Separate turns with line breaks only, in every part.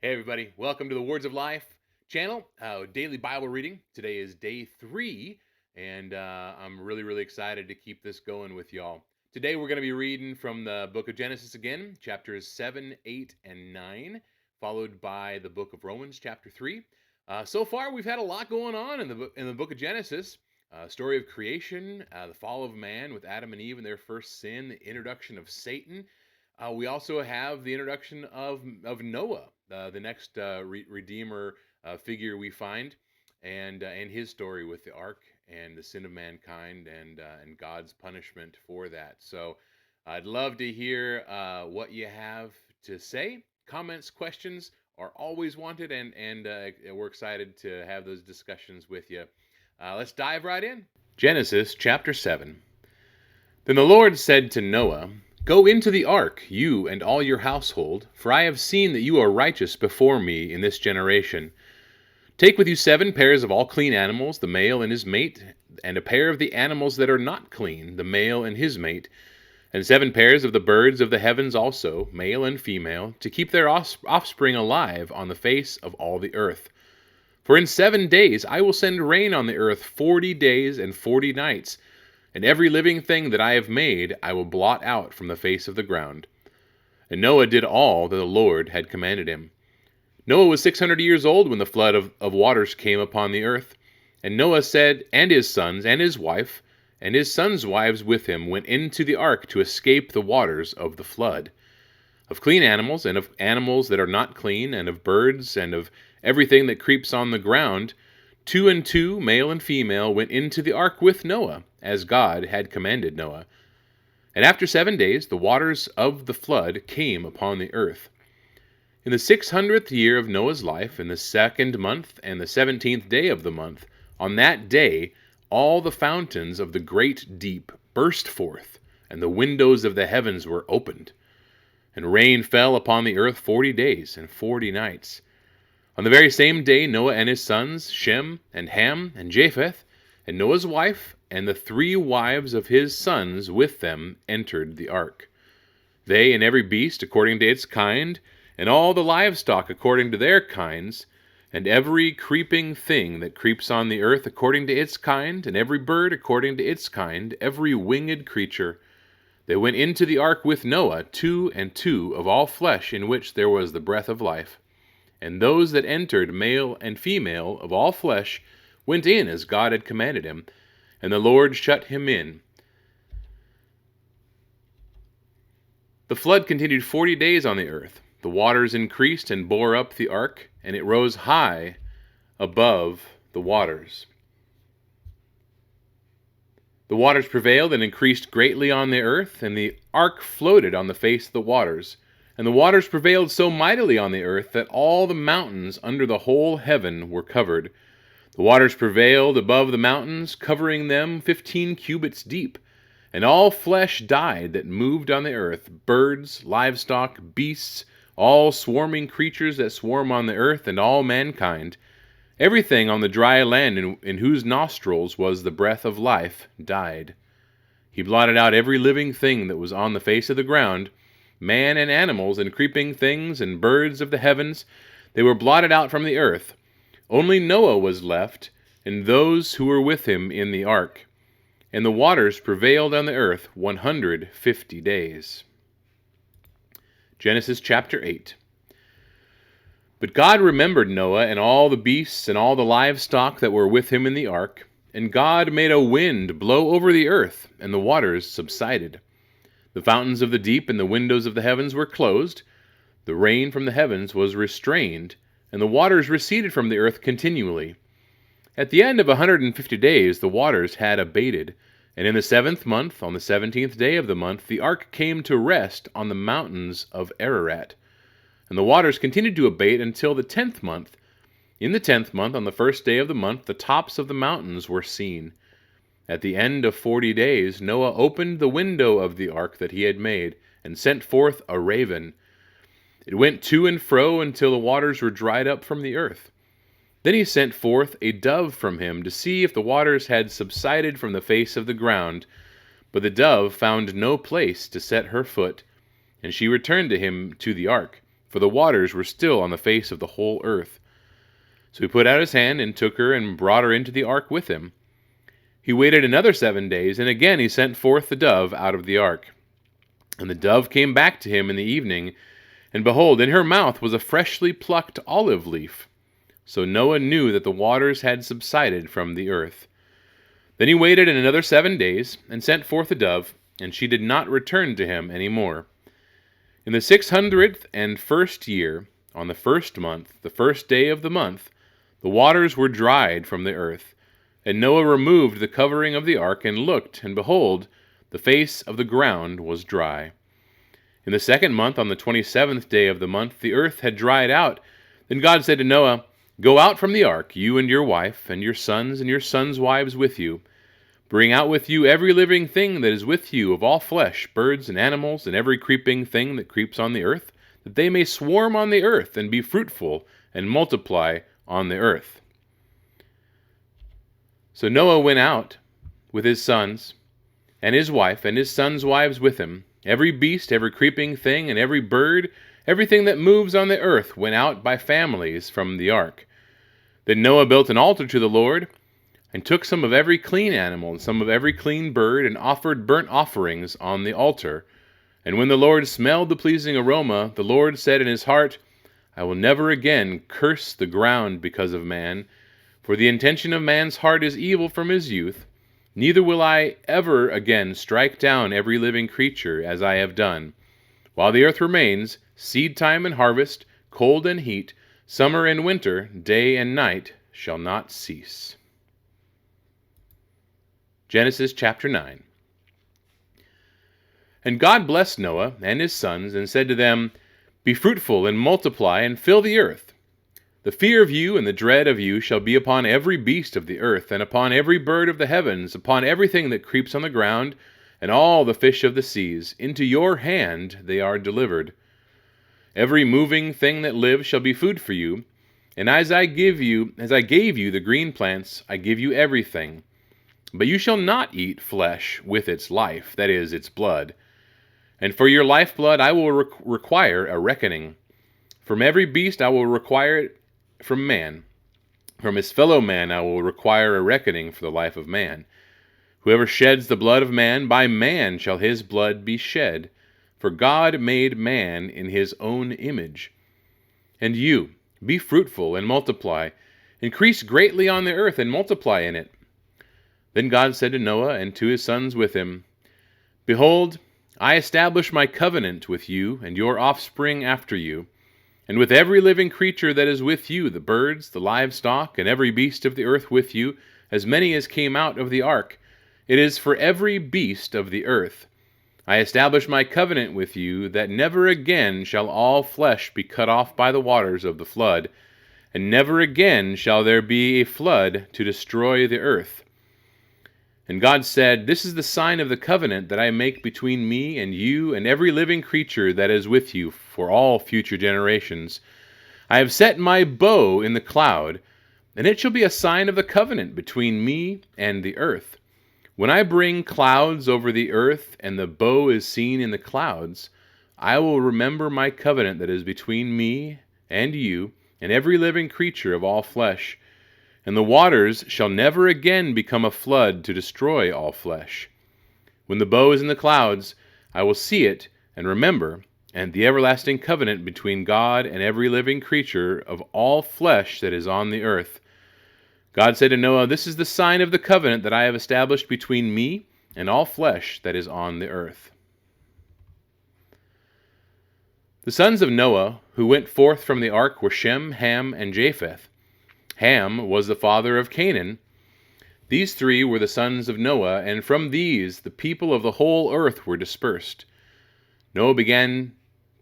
Hey, everybody. Welcome to the Words of Life channel, daily Bible reading. Today is day 3, and I'm really excited to keep this going with y'all. Today, we're going to be reading from the book of Genesis again, chapters 7, 8, and 9, followed by the book of Romans, chapter 3. So far, we've had a lot going on in the book of Genesis. Story of creation, the fall of man with Adam and Eve and their first sin, the introduction of Satan. We also have the introduction of Noah, the next redeemer figure we find, and his story with the ark and the sin of mankind and God's punishment for that. So I'd love to hear what you have to say. Comments, questions are always wanted, and we're excited to have those discussions with you. Let's dive right in. Genesis chapter 7. Then the Lord said to Noah, "Go into the ark, you and all your household, for I have seen that you are righteous before me in this generation. Take with you 7 pairs of all clean animals, the male and his mate, and a pair of the animals that are not clean, the male and his mate, and 7 pairs of the birds of the heavens also, male and female, to keep their offspring alive on the face of all the earth. For in 7 days I will send rain on the earth 40 days and 40 nights, and every living thing that I have made I will blot out from the face of the ground." And Noah did all that the Lord had commanded him. Noah was 600 years old when the flood of waters came upon the earth. And Noah said, and his sons, and his wife, and his sons' wives with him, went into the ark to escape the waters of the flood. Of clean animals, and of animals that are not clean, and of birds, and of everything that creeps on the ground, 2 and 2, male and female, went into the ark with Noah, as God had commanded Noah. And after 7 days the waters of the flood came upon the earth. In the 600th year of Noah's life, in the 2nd month and the 17th day of the month, on that day all the fountains of the great deep burst forth, and the windows of the heavens were opened. And rain fell upon the earth 40 days and 40 nights. On the very same day Noah and his sons, Shem and Ham and Japheth, and Noah's wife, and the 3 wives of his sons with them entered the ark. They and every beast according to its kind, and all the livestock according to their kinds, and every creeping thing that creeps on the earth according to its kind, and every bird according to its kind, every winged creature. They went into the ark with Noah, 2 and 2 of all flesh in which there was the breath of life. And those that entered, male and female, of all flesh, went in as God had commanded him, and the Lord shut him in. The flood continued 40 days on the earth. The waters increased and bore up the ark, and it rose high above the waters. The waters prevailed and increased greatly on the earth, and the ark floated on the face of the waters. And the waters prevailed so mightily on the earth that all the mountains under the whole heaven were covered. The waters prevailed above the mountains, covering them 15 cubits deep. And all flesh died that moved on the earth, birds, livestock, beasts, all swarming creatures that swarm on the earth, and all mankind. Everything on the dry land in whose nostrils was the breath of life died. He blotted out every living thing that was on the face of the ground, man and animals and creeping things and birds of the heavens. They were blotted out from the earth. Only Noah was left, and those who were with him in the ark. And the waters prevailed on the earth 150 days. Genesis chapter 8. But God remembered Noah and all the beasts and all the livestock that were with him in the ark. And God made a wind blow over the earth, and the waters subsided. The fountains of the deep and the windows of the heavens were closed. The rain from the heavens was restrained, and the waters receded from the earth continually. At the end of 150 days the waters had abated, and in the 7th month, on the 17th day of the month, the ark came to rest on the mountains of Ararat. And the waters continued to abate until the 10th month. In the 10th month, on the 1st day of the month, the tops of the mountains were seen. At the end of 40 days, Noah opened the window of the ark that he had made, and sent forth a raven. It went to and fro until the waters were dried up from the earth. Then he sent forth a dove from him to see if the waters had subsided from the face of the ground. But the dove found no place to set her foot, and she returned to him to the ark, for the waters were still on the face of the whole earth. So he put out his hand and took her and brought her into the ark with him. He waited another 7 days, and again he sent forth the dove out of the ark. And the dove came back to him in the evening, and behold, in her mouth was a freshly plucked olive leaf. So Noah knew that the waters had subsided from the earth. Then he waited another 7 days, and sent forth the dove, and she did not return to him any more. In the 601st year, on the 1st month, the 1st day of the month, the waters were dried from the earth. And Noah removed the covering of the ark, and looked, and behold, the face of the ground was dry. In the 2nd month, on the 27th day of the month, the earth had dried out. Then God said to Noah, "Go out from the ark, you and your wife, and your sons' wives with you. Bring out with you every living thing that is with you of all flesh, birds and animals, and every creeping thing that creeps on the earth, that they may swarm on the earth, and be fruitful, and multiply on the earth." So Noah went out with his sons, and his wife, and his sons' wives with him. Every beast, every creeping thing, and every bird, everything that moves on the earth went out by families from the ark. Then Noah built an altar to the Lord, and took some of every clean animal and some of every clean bird, and offered burnt offerings on the altar. And when the Lord smelled the pleasing aroma, the Lord said in his heart, "I will never again curse the ground because of man, for the intention of man's heart is evil from his youth. Neither will I ever again strike down every living creature as I have done. While the earth remains, seed time and harvest, cold and heat, summer and winter, day and night shall not cease." Genesis chapter 9. And God blessed Noah and his sons, and said to them, "Be fruitful and multiply, and fill the earth. The fear of you and the dread of you shall be upon every beast of the earth, and upon every bird of the heavens, upon everything that creeps on the ground, and all the fish of the seas. Into your hand they are delivered. Every moving thing that lives shall be food for you, and as I gave you the green plants, I give you everything. But you shall not eat flesh with its life, that is, its blood. And for your lifeblood I will require a reckoning. From every beast I will require it from man. From his fellow man I will require a reckoning for the life of man. Whoever sheds the blood of man, by man shall his blood be shed. For God made man in his own image. And you, be fruitful and multiply. Increase greatly on the earth and multiply in it." Then God said to Noah and to his sons with him, "Behold, I establish my covenant with you and your offspring after you, and with every living creature that is with you, the birds, the livestock, and every beast of the earth with you, as many as came out of the ark. It is for every beast of the earth. I establish my covenant with you, that never again shall all flesh be cut off by the waters of the flood, and never again shall there be a flood to destroy the earth." And God said, "This is the sign of the covenant that I make between me and you and every living creature that is with you for all future generations. I have set my bow in the cloud, and it shall be a sign of the covenant between me and the earth. When I bring clouds over the earth, and the bow is seen in the clouds, I will remember my covenant that is between me and you and every living creature of all flesh. And the waters shall never again become a flood to destroy all flesh. When the bow is in the clouds, I will see it and remember, and the everlasting covenant between God and every living creature of all flesh that is on the earth." God said to Noah, "This is the sign of the covenant that I have established between me and all flesh that is on the earth." The sons of Noah who went forth from the ark were Shem, Ham, and Japheth. Ham was the father of Canaan. These three were the sons of Noah, and from these the people of the whole earth were dispersed. Noah began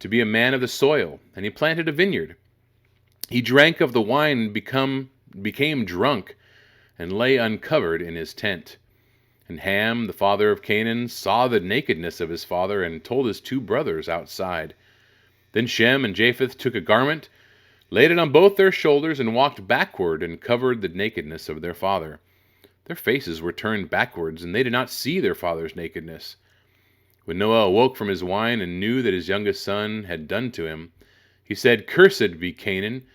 to be a man of the soil, and he planted a vineyard. He drank of the wine and became drunk, and lay uncovered in his tent. And Ham, the father of Canaan, saw the nakedness of his father, and told his two brothers outside. Then Shem and Japheth took a garment, laid it on both their shoulders, and walked backward and covered the nakedness of their father. Their faces were turned backwards, and they did not see their father's nakedness. When Noah awoke from his wine and knew that his youngest son had done to him, He said, "Cursed be Canaan,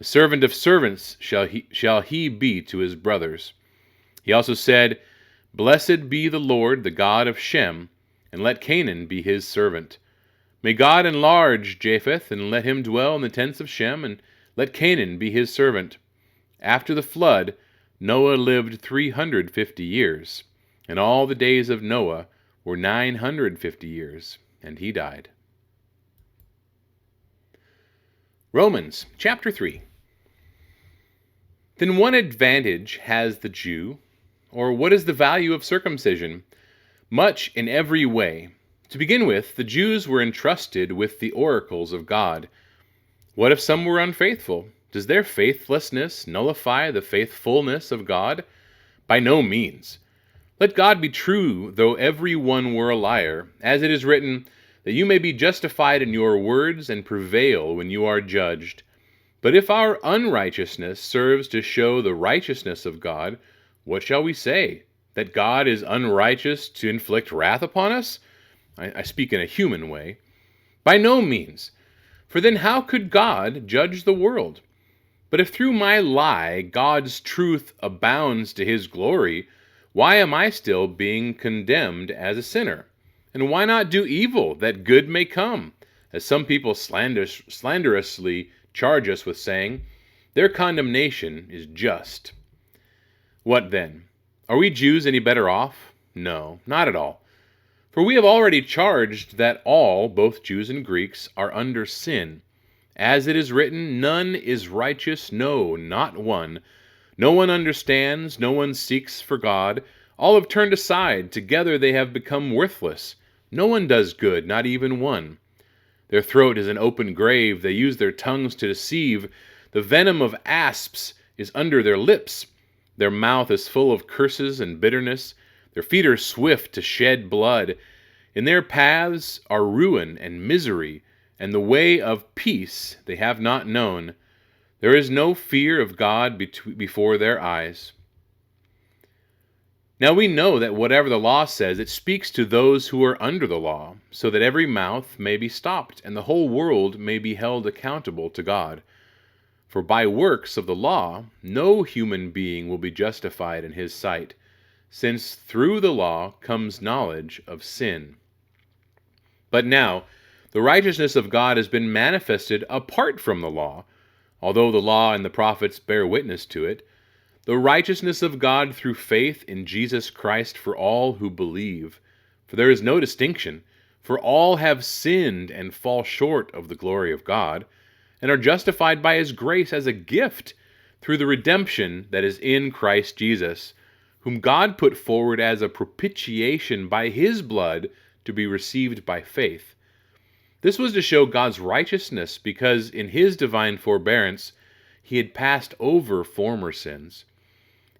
a servant of servants shall he be to his brothers." He also said, "Blessed be the Lord, the God of Shem, and let Canaan be his servant. May God enlarge Japheth, and let him dwell in the tents of Shem, and let Canaan be his servant." After the flood, Noah lived 350 years, and all the days of Noah were 950 years, and he died. Romans chapter 3. Then what advantage has the Jew, or what is the value of circumcision? Much in every way. To begin with, the Jews were entrusted with the oracles of God. What if some were unfaithful? Does their faithlessness nullify the faithfulness of God? By no means. Let God be true, though every one were a liar, as it is written, that you may be justified in your words and prevail when you are judged. But if our unrighteousness serves to show the righteousness of God, what shall we say? That God is unrighteous to inflict wrath upon us? I speak in a human way. By no means. For then how could God judge the world? But if through my lie God's truth abounds to his glory, why am I still being condemned as a sinner? And why not do evil that good may come? As some people slanderously charge us with saying, their condemnation is just. What then? Are we Jews any better off? No, not at all. For we have already charged that all, both Jews and Greeks, are under sin. As it is written, none is righteous, no, not one. No one understands, no one seeks for God. All have turned aside, together they have become worthless. No one does good, not even one. Their throat is an open grave, they use their tongues to deceive. The venom of asps is under their lips. Their mouth is full of curses and bitterness. Their feet are swift to shed blood. In their paths are ruin and misery, and the way of peace they have not known. There is no fear of God before their eyes. Now we know that whatever the law says, it speaks to those who are under the law, so that every mouth may be stopped, and the whole world may be held accountable to God. For by works of the law, no human being will be justified in his sight, since through the law comes knowledge of sin. But now, the righteousness of God has been manifested apart from the law, although the law and the prophets bear witness to it, the righteousness of God through faith in Jesus Christ for all who believe. For there is no distinction, for all have sinned and fall short of the glory of God, and are justified by his grace as a gift through the redemption that is in Christ Jesus, whom God put forward as a propitiation by his blood to be received by faith. This was to show God's righteousness, because in his divine forbearance he had passed over former sins.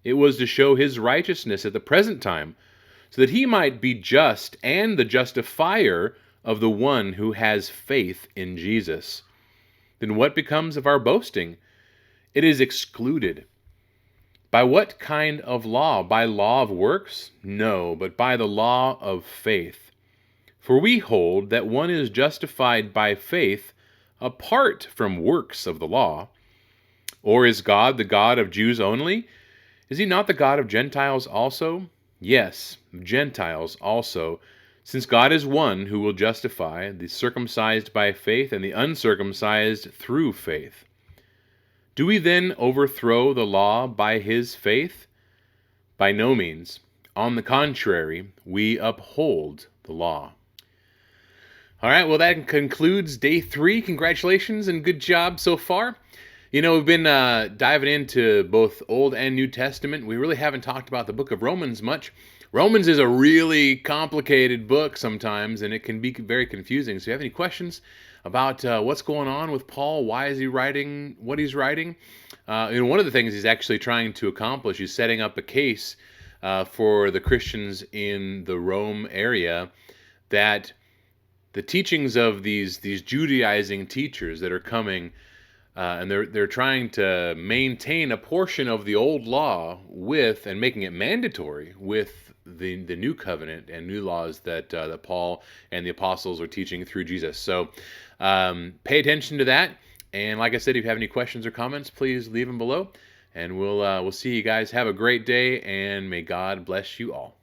It was to show his righteousness at the present time, so that he might be just and the justifier of the one who has faith in Jesus. Then what becomes of our boasting? It is excluded. By what kind of law? By law of works? No, but by the law of faith. For we hold that one is justified by faith apart from works of the law. Or is God the God of Jews only? Is he not the God of Gentiles also? Yes, of Gentiles also, since God is one who will justify the circumcised by faith and the uncircumcised through faith. Do we then overthrow the law by his faith? By no means. On the contrary, we uphold the law. All right, well, that concludes day 3. Congratulations and good job so far. You know, we've been diving into both Old and New Testament. We really haven't talked about the book of Romans much. Romans is a really complicated book sometimes, and it can be very confusing. So if you have any questions about what's going on with Paul, why is he writing what he's writing? One of the things he's actually trying to accomplish is setting up a case for the Christians in the Rome area that the teachings of these Judaizing teachers that are coming and they're trying to maintain a portion of the old law with and making it mandatory with the new covenant and new laws that Paul and the apostles are teaching through Jesus. So pay attention to that. And like I said, if you have any questions or comments, please leave them below. And we'll see you guys. Have a great day, and may God bless you all.